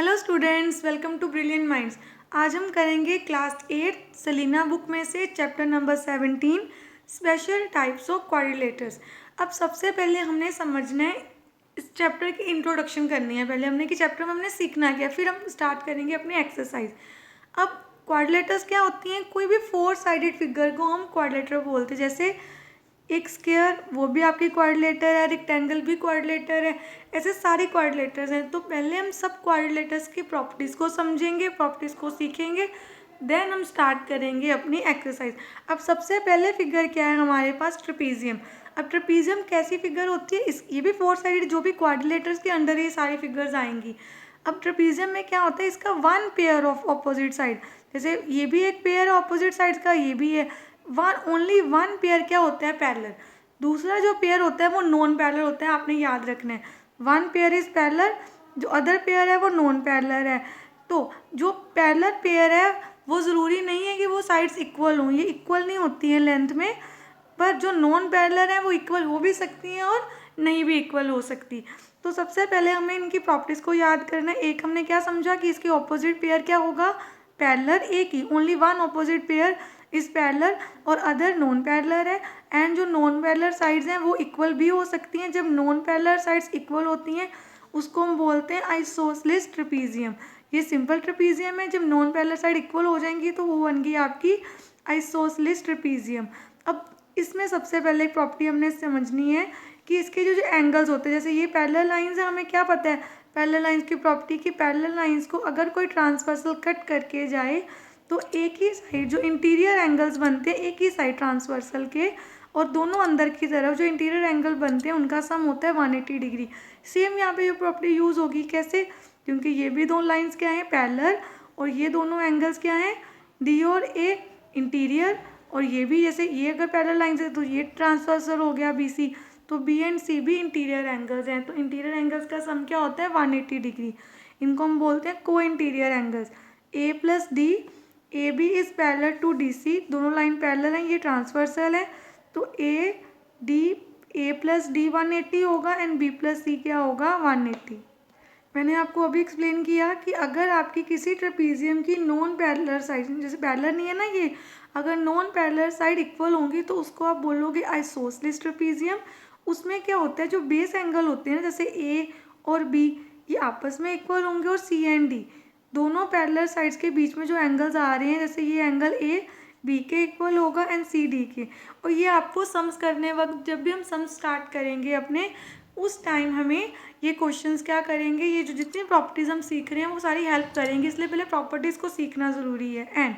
Hello students, welcome to brilliant minds. आज हम करेंगे क्लास 8 सेलिना बुक में से chapter number 17 special types of quadrilaterals. अब सबसे पहले हमने समझना है, इस चैप्टर की इंट्रोडक्शन करनी है। पहले हमने कि चैप्टर में हमने सीखना क्या, फिर हम स्टार्ट करेंगे अपनी एक्सरसाइज। अब क्वाड्रिलेटर्स क्या होती हैं? कोई भी 4 साइडेड फिगर को हम क्वाड्रिलेटर बोलते हैं। जैसे एक स्क्वायर, वो भी आपकी क्वाड्रिलेटर है, रेक्टेंगल भी क्वाड्रिलेटर है, ऐसे सारे क्वाड्रिलेटर्स हैं। तो पहले हम सब क्वाड्रिलेटर्स की प्रॉपर्टीज़ को समझेंगे, प्रॉपर्टीज़ को सीखेंगे, देन हम स्टार्ट करेंगे अपनी एक्सरसाइज। अब सबसे पहले फिगर क्या है हमारे पास? ट्रेपीजियम। अब ट्रेपीजियम कैसी फिगर होती है? ये भी 4 साइड, जो भी क्वाड्रिलेटर्स के अंडर ये सारी फिगर्स आएंगी। अब ट्रेपीजियम में क्या होता है? इसका 1 पेयर ऑफ ऑपोजिट साइड, जैसे ये भी एक पेयर है ऑपोजिट साइड का, ये भी है। ओनली वन पेयर क्या होता है? पैरेलल। दूसरा जो पेयर होता है वो नॉन पैरेलल होता है, आपने याद रखना है। वन पेयर इज पैरेलल, जो अदर पेयर है वो नॉन पैरेलल है। तो जो पैरेलल पेयर है वो ज़रूरी नहीं है कि वो साइड्स इक्वल हों, ये इक्वल नहीं होती हैं लेंथ में, पर जो नॉन पैरेलल है वो इक्वल हो भी सकती हैं और नहीं भी इक्वल हो सकती। तो सबसे पहले हमें इनकी प्रॉपर्टीज़ को याद करना है। एक हमने क्या समझा कि इसके ऑपोजिट पेयर क्या होगा? पैरेलल। एक ही, ओनली वन ऑपोजिट पेयर इस पैरेलल और अदर नॉन पैरेलल है। एंड जो नॉन पैरेलल साइड्स हैं वो इक्वल भी हो सकती हैं। जब नॉन पैरेलल साइड्स इक्वल होती हैं उसको हम बोलते हैं आइसोसेलेस ट्रेपीजियम। ये सिंपल ट्रेपीजियम है। जब नॉन पैरेलल साइड इक्वल हो जाएंगी तो वो बन गई आपकी आइसोसेलेस ट्रेपीजियम। अब इसमें सबसे पहले एक प्रॉपर्टी हमने समझनी है कि इसके जो एंगल्स होते हैं, जैसे ये पैरेलल लाइंस है, हमें क्या पता है पैरेलल लाइंस की प्रॉपर्टी कि पैरेलल लाइंस को अगर कोई ट्रांसवर्सल कट करके जाए तो एक ही साइड जो इंटीरियर एंगल्स बनते हैं एक ही साइड ट्रांसवर्सल के, और दोनों अंदर की तरफ जो इंटीरियर एंगल बनते हैं उनका सम होता है 180 डिग्री। सेम यहाँ पे ये प्रॉपर्टी यूज़ होगी। कैसे? क्योंकि ये भी दो लाइंस क्या हैं? पैरेलल, और ये दोनों एंगल्स क्या हैं? डी और ए इंटीरियर, और ये भी, जैसे ये अगर पैरेलल लाइंस है तो ये ट्रांसवर्सल हो गया बी सी, तो बी एंड सी भी इंटीरियर एंगल्स हैं। तो इंटीरियर एंगल्स का सम क्या होता है? 180 डिग्री। इनको हम बोलते हैं को interior angles. A plus D, A B is parallel to D C, दोनों लाइन पैरेलल हैं, ये ट्रांसवर्सल है। तो A D, A plus D 180 होगा एंड बी प्लस सी क्या होगा? 180। मैंने आपको अभी एक्सप्लेन किया कि अगर आपकी किसी ट्रेपीजियम की नॉन पैरेलल साइड, जैसे पैरेलल नहीं है ना ये, अगर नॉन पैरेलल साइड इक्वल होंगी तो उसको आप बोलोगे आइसोसेलेस ट्रेपीजियम। उसमें क्या होता है, जो बेस एंगल होते हैं ना, जैसे ए और बी, ये आपस में इक्वल होंगे, और सी एंड डी दोनों पैरेलल साइड्स के बीच में जो एंगल्स आ रहे हैं, जैसे ये एंगल ए बी के इक्वल होगा एंड सी डी के। और ये आपको सम्स करने वक्त, जब भी हम सम्स स्टार्ट करेंगे अपने, उस टाइम हमें ये क्वेश्चंस क्या करेंगे, ये जो जितनी प्रॉपर्टीज़ हम सीख रहे हैं वो सारी हेल्प करेंगे, इसलिए पहले प्रॉपर्टीज़ को सीखना ज़रूरी है। एंड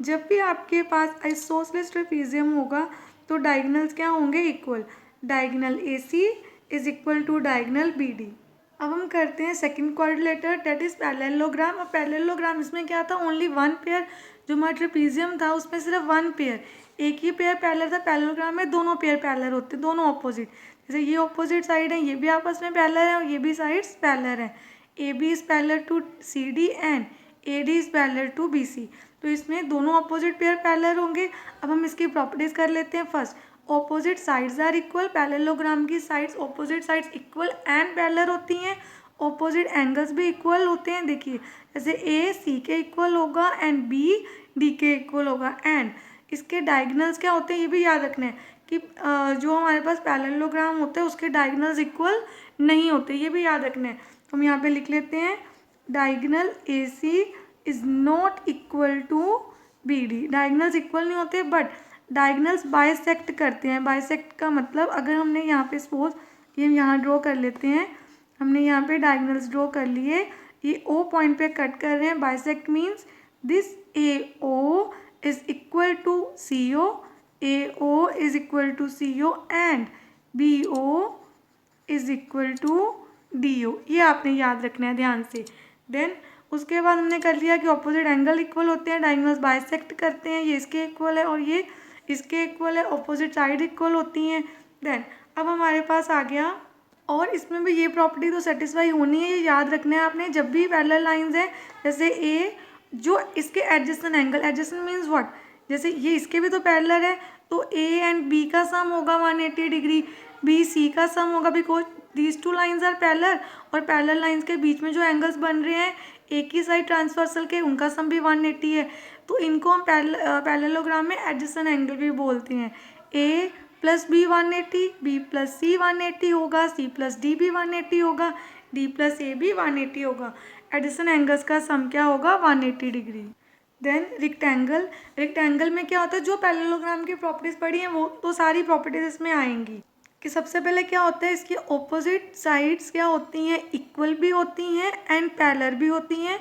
जब भी आपके पास आइसोसेलेस ट्रेपीजियम होगा तो डायगोनल्स क्या होंगे? Equal. Diagonal A C is equal to diagonal B D. अब हम करते हैं second quadrilateral, that is parallelogram. अब पैरेललोग्राम इसमें क्या था? Only one pair. जो हमारा ट्रेपीजियम था उसमें सिर्फ वन पेयर, एक ही पेयर पैरेलल था। पैरेललोग्राम में दोनों पेयर पैरेलल होते हैं, दोनों ऑपोजिट। जैसे ये ऑपोजिट साइड है, ये भी आपस में पैरेलल है, और ये भी साइड्स पैरेलल है। A B is parallel to C D and A D is parallel to B C. तो इसमें दोनों ऑपोजिट पेयर पैरेलल होंगे। अब हम इसकी प्रॉपर्टीज कर लेते हैं। First, opposite sides are equal. Parallelogram की sides, opposite sides equal and parallel होती हैं। ऑपोजिट एंगल्स भी इक्वल होते हैं। देखिए, जैसे ए सी के इक्वल होगा एंड बी डी के इक्वल होगा। एंड इसके डायगोनल्स क्या होते हैं ये भी याद रखना है कि जो हमारे पास पैरेललोग्राम होता है उसके डायगोनल्स इक्वल नहीं होते, ये भी याद रखना है। तो हम यहाँ पे लिख लेते हैं diagonal A C is not equal to B D. Diagonals equal नहीं होते, बट डायगोनल्स बाइसेक्ट करते हैं। बाइसेक्ट का मतलब, अगर हमने यहाँ पे सपोज ये यहाँ ड्रॉ कर लेते हैं, हमने यहाँ पे डायगोनल्स ड्रॉ कर लिए, ये ओ पॉइंट पे कट कर रहे हैं। Bisect means this A O is equal to C O, A O is equal to C O and B O is equal to D O. ये आपने याद रखना है ध्यान से। देन उसके बाद हमने कर लिया कि ऑपोजिट एंगल इक्वल होते हैं, डायगोनल्स बाइसेक्ट करते हैं, ये इसके इक्वल है और ये इसके इक्वल है, ऑपोजिट साइड इक्वल होती हैं। देन अब हमारे पास आ गया, और इसमें भी ये प्रॉपर्टी तो सेटिस्फाई होनी है, ये याद रखना है आपने। जब भी पैरेलल लाइंस हैं, जैसे ए जो इसके adjacent angle, adjacent means what, जैसे ये इसके भी तो पैरेलल है, तो ए एंड बी का सम होगा 180 डिग्री, बी सी का सम होगा, because these two lines are parallel, और पैरेलल लाइंस के बीच में जो एंगल्स बन रहे हैं एक ही साइड ट्रांसवर्सल के, उनका सम भी 180 है। तो इनको हम पैरेललोग्राम में एडजेसेंट एंगल भी बोलते हैं। ए प्लस बी 180, बी प्लस सी 180 होगा, सी प्लस डी भी 180 होगा, डी प्लस ए भी 180 होगा। एडजेसेंट एंगल्स का सम क्या होगा? 180 डिग्री। देन रेक्टेंगल, रेक्टेंगल में क्या होता है, जो पैरेललोग्राम की प्रॉपर्टीज पढ़ी हैं वो तो सारी प्रॉपर्टीज इसमें आएंगी। कि सबसे पहले क्या होता है, इसकी ऑपोजिट साइड्स क्या होती हैं? इक्वल भी होती हैं एंड पैरेलल भी होती हैं।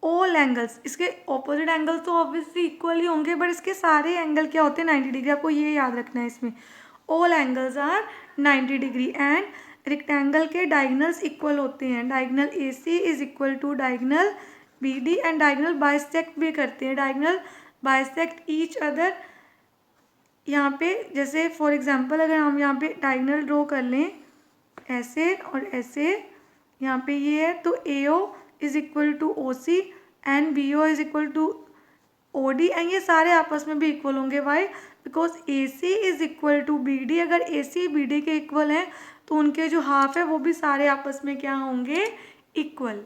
ऑल एंगल्स, इसके ऑपोजिट एंगल्स तो ऑब्वियसली इक्वल ही होंगे, बट इसके सारे एंगल क्या होते हैं? 90 डिग्री। आपको ये याद रखना है इसमें, all angles are 90 degree. And rectangle के डायगनल्स इक्वल होते हैं। Diagonal A C is equal to diagonal B D, and diagonal bisect भी करते हैं। Diagonal bisect each other. यहाँ पे जैसे फॉर एग्जांपल अगर हम यहाँ पे डायगनल ड्रॉ कर लें ऐसे और ऐसे, यहाँ पे ये है, तो A O is equal to O C and B O is equal to O D, and ये सारे आपस में भी इक्वल होंगे। Why? Because A C is equal to B D. अगर ए सी बी डी के इक्वल हैं तो उनके जो हाफ है वो भी सारे आपस में क्या होंगे? इक्वल।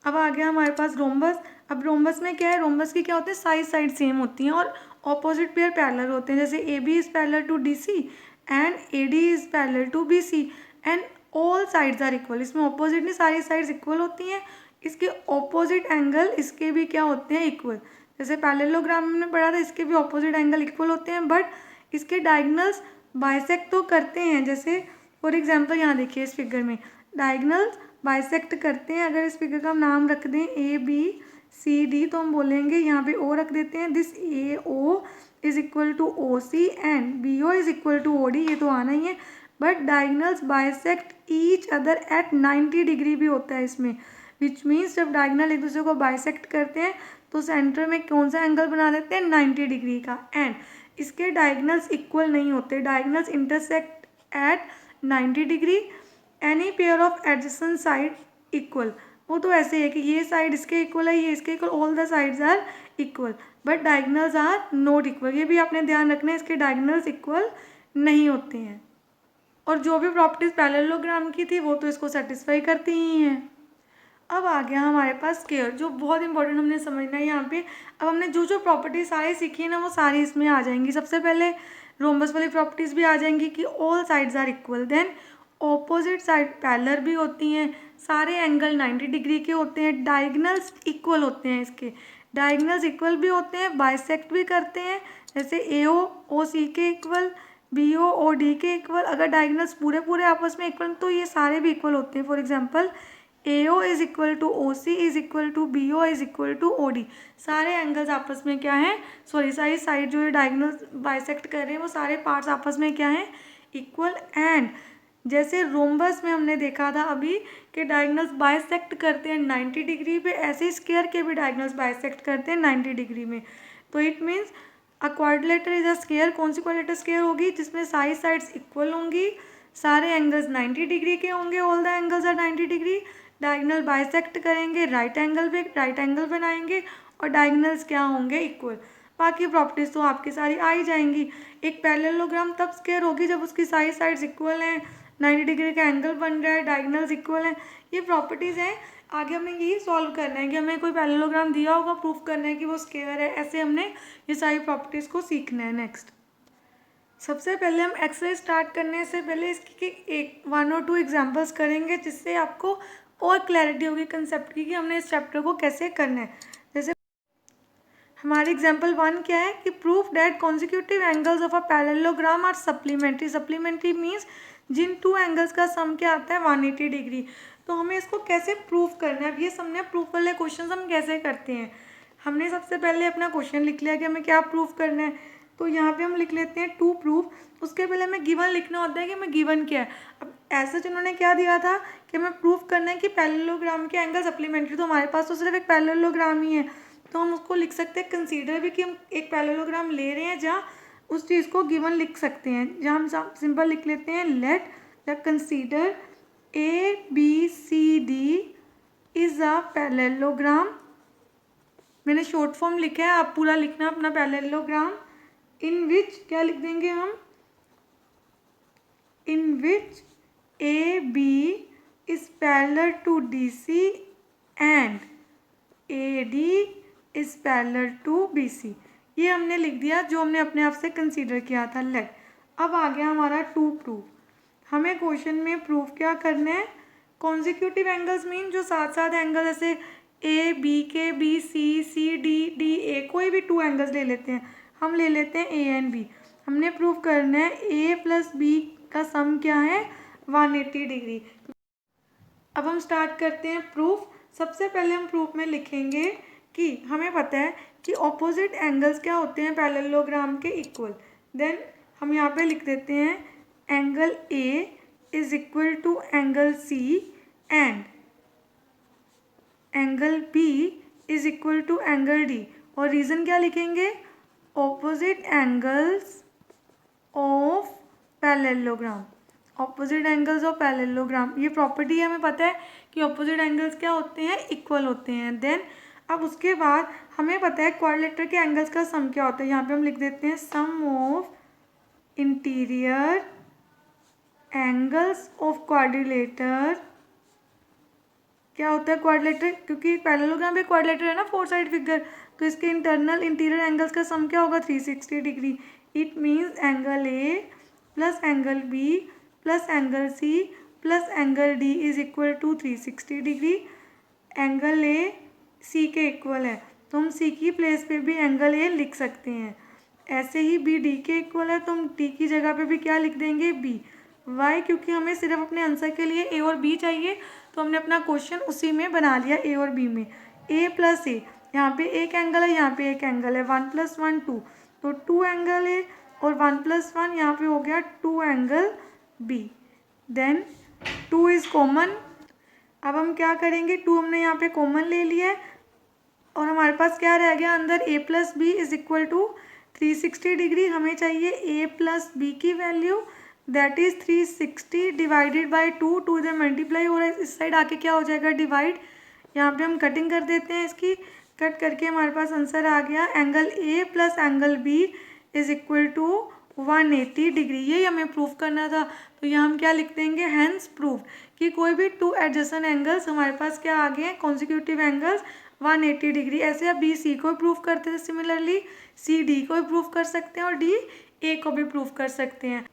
अब आ गया हमारे पास रोम्बस। अब रोम्बस में क्या है? रोम्बस की क्या होते हैं? साइड सेम होती हैं और ऑपोजिट पेयर पैरेलल होते हैं। जैसे A B is parallel to D C and A D is parallel to B C and all sides are equal. इसमें ऑपोजिट नहीं, सारी साइड्स इक्वल होती हैं। इसके ऑपोजिट एंगल इसके भी क्या होते हैं? इक्वल। जैसे पैरेललोग्राम में हमने पढ़ा था, इसके भी ऑपोजिट एंगल इक्वल होते हैं, बट इसके डायगनल्स बाइसेक्ट तो करते हैं। जैसे फॉर एग्जांपल यहाँ देखिए इस फिगर में डायगनल्स बाइसेक्ट करते हैं। अगर इस फिगर का हम नाम रख दें ए बी सी डी, तो हम बोलेंगे यहाँ पे ओ रख देते हैं, this A O is equal to O C and B O is equal to O D. ये तो आना ही है, but diagonals bisect each other at 90 degree भी होता है इसमें, विच मीन्स जब डायगनल एक दूसरे को बाइसेक्ट करते हैं तो सेंटर में कौन सा एंगल बना देते हैं? 90 डिग्री का। एंड इसके डायगनल्स इक्वल नहीं होते, diagonals intersect at 90 degree, any pair of adjacent side equal. वो तो ऐसे है कि ये साइड इसके इक्वल है, ये इसके equal, all the sides are equal, but diagonals are not equal. ये भी आपने ध्यान रखना है, इसके डायगनल्स इक्वल नहीं होते हैं। और जो भी प्रॉपर्टीज पैरेललोग्राम की थी वो तो इसको सेटिस्फाई करती ही हैं। अब आ गया हमारे पास स्क्वायर, जो बहुत इंपॉर्टेंट हमने समझना है यहाँ पे। अब हमने जो जो प्रॉपर्टीज सारी सीखी है ना वो सारी इसमें आ जाएंगी। सबसे पहले रोम्बस वाली प्रॉपर्टीज भी आ जाएंगी कि all sides are equal. Then opposite side parallel भी होती हैं, सारे एंगल 90 डिग्री के होते हैं, डायगनल्स इक्वल होते हैं, इसके डायगनल्स इक्वल भी होते हैं, बाइसेक्ट भी करते हैं। जैसे ए ओ सी के इक्वल, बी ओ डी के इक्वल। अगर डायगनल्स पूरे पूरे आपस में इक्वल तो ये सारे भी इक्वल होते हैं। For example A O is equal to O C is equal to B O is equal to O D. सारे एंगल्स आपस में क्या हैं? सॉरी, सारी साइड जो ये डायगनल्स बाइसेक्ट कर रहे हैं वो सारे पार्ट्स आपस में क्या हैं? इक्वल। एंड जैसे रोम्बस में हमने देखा था अभी कि डायगनल्स बाइसेक्ट करते हैं 90 डिग्री पे, ऐसे ही स्क्वायर के भी डायगनल्स बाइसेक्ट करते हैं 90 डिग्री में। तो it means a quadrilateral is a square. कौन सी क्वाड्रिलेटर स्क्वायर होगी? जिसमें सारी साइड्स इक्वल होंगी, सारे एंगल्स 90 डिग्री के होंगे, all the angles are 90 degree, diagonal bisect करेंगे, राइट एंगल बनाएंगे और डायगनल्स क्या होंगे? इक्वल। बाकी प्रॉपर्टीज तो आपकी सारी आ ही जाएंगी। एक पैरेललोग्राम तब स्क्वायर होगी जब उसकी सारी साइड्स इक्वल हैं, 90 डिग्री का एंगल बन रहा है, डायगनल्स इक्वल हैं। ये प्रॉपर्टीज़ हैं। आगे हमने यही सॉल्व करना है कि हमें कोई पैरेललोग्राम दिया होगा, प्रूफ करना है कि वो स्क्वायर है। ऐसे हमने ये सारी प्रॉपर्टीज़ को सीखना है। नेक्स्ट, सबसे पहले हम एक्सरसाइज स्टार्ट करने से पहले इसकी एक 1 और 2 एग्जांपल्स करेंगे, जिससे आपको और क्लैरिटी होगी कंसेप्ट की कि हमने इस चैप्टर को कैसे करना है। जैसे हमारी एग्जांपल 1 क्या है कि proof that consecutive angles of a parallelogram are supplementary. Supplementary means जिन 2 एंगल्स का सम क्या आता है? 180 डिग्री। तो हमें इसको कैसे प्रूफ करना है? अब ये समझे प्रूफ वाले क्वेश्चन हम कैसे करते हैं। हमने सबसे पहले अपना क्वेश्चन लिख लिया कि हमें क्या प्रूफ करना है। तो यहाँ पे हम लिख लेते हैं 2 प्रूफ। उसके पहले हमें गिवन लिखना होता है कि हमें गिवन क्या है। अब ऐसा उन्होंने क्या दिया था कि हमें प्रूफ करना है कि पैरेललोग्राम के एंगल सप्लीमेंट्री। तो हमारे पास तो सिर्फ एक पैरेललोग्राम ही है, तो हम उसको लिख सकते हैं कंसीडर भी कि हम एक पैरेललोग्राम ले रहे हैं, जहाँ उस चीज़ को गिवन लिख सकते हैं। जहाँ हम सिंपल लिख लेते हैं let the consider A B C D is a parallelogram. मैंने शॉर्ट फॉर्म लिखा है, आप पूरा लिखना अपना पैरेललोग्राम। इन विच क्या लिख देंगे हम? In which A B is parallel to D C and A D is parallel to B C. ये हमने लिख दिया जो हमने अपने आप से कंसीडर किया था। लेट अब आ गया हमारा टू प्रूफ। हमें क्वेश्चन में प्रूफ क्या करना है, कॉन्जिक्यूटिव एंगल्स मीन जो साथ साथ एंगल जैसे ए बी के B C D D A, कोई भी टू एंगल्स ले लेते हैं, हम ले लेते हैं ए एंड बी। हमने प्रूफ करना है ए प्लस बी का सम क्या है 180 डिग्री। अब हम स्टार्ट करते हैं प्रूफ। सबसे पहले हम प्रूफ में लिखेंगे कि हमें पता है कि ऑपोजिट एंगल्स क्या होते हैं पैरेललोग्राम के इक्वल। देन हम यहाँ पे लिख देते हैं angle A is equal to angle C and angle B is equal to angle D. और रीज़न क्या लिखेंगे, opposite angles of parallelogram. Opposite angles of parallelogram, ये प्रॉपर्टी हमें पता है कि ऑपोजिट एंगल्स क्या होते हैं, इक्वल होते हैं। देन अब उसके बाद हमें पता है क्वाड्रिलेटरल के एंगल्स का सम क्या होता है। यहाँ पे हम लिख देते हैं sum of interior angles of quadrilateral. क्या होता है क्वाड्रिलेटर, क्योंकि पैरेललोग्राम पे क्वाड्रिलेटर है ना, फोर साइड फिगर, तो इसके इंटरनल इंटीरियर एंगल्स का सम क्या होगा 360 degree. It means angle A plus angle B plus angle C plus angle D is equal to 360 degree. Angle A C के इक्वल है तो हम सी की प्लेस पे भी एंगल ए लिख सकते हैं। ऐसे ही बी डी के इक्वल है तो हम डी की जगह पे भी क्या लिख देंगे बी। वाई, क्योंकि हमें सिर्फ अपने आंसर के लिए ए और बी चाहिए तो हमने अपना क्वेश्चन उसी में बना लिया ए और बी में। ए प्लस ए, यहाँ पे एक एंगल है, यहाँ पे एक एंगल है, 1 + 1 2, तो 2 एंगल है और 1 + 1 यहाँ पे हो गया 2 angle B. Then 2 is common. अब हम क्या करेंगे, 2 हमने यहाँ पे कॉमन ले लिया है और हमारे पास क्या रह गया अंदर, a plus B is equal to 360 degree. हमें चाहिए a प्लस बी की value, that is 360 divided by 2। 2 इधर मल्टीप्लाई हो रहा है, इस साइड आके क्या हो जाएगा डिवाइड। यहाँ पे हम कटिंग कर देते हैं इसकी, कट करके हमारे पास आंसर आ गया angle a plus angle b is equal to 180 degree. यही हमें प्रूफ करना था, तो यहाँ हम क्या लिख देंगे, हैंस प्रूफ, कि कोई भी टू एडजेसेंट एंगल्स हमारे पास क्या आ गए हैं, कॉन्जिक्यूटिव एंगल्स 180 डिग्री। ऐसे आप बी सी को भी प्रूफ करते थे, सिमिलरली सी डी को भी प्रूफ कर सकते हैं और डी ए को भी प्रूफ कर सकते हैं।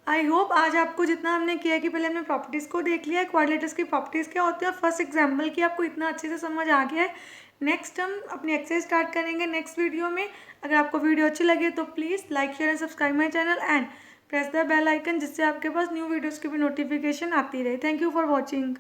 आई होप आज आपको जितना हमने किया कि पहले हमने प्रॉपर्टीज़ को देख लिया है, क्वाड्रिलेटर्स की प्रॉपर्टीज़ क्या होती है, और फर्स्ट एग्जाम्पल की आपको इतना अच्छे से समझ आ गया है। नेक्स्ट हम अपनी एक्सरसाइज स्टार्ट करेंगे नेक्स्ट वीडियो में। अगर आपको वीडियो अच्छी लगे तो please like share and subscribe my channel and press the bell icon, जिससे आपके पास न्यू वीडियोज़ की भी नोटिफिकेशन आती रहे। Thank you for watching.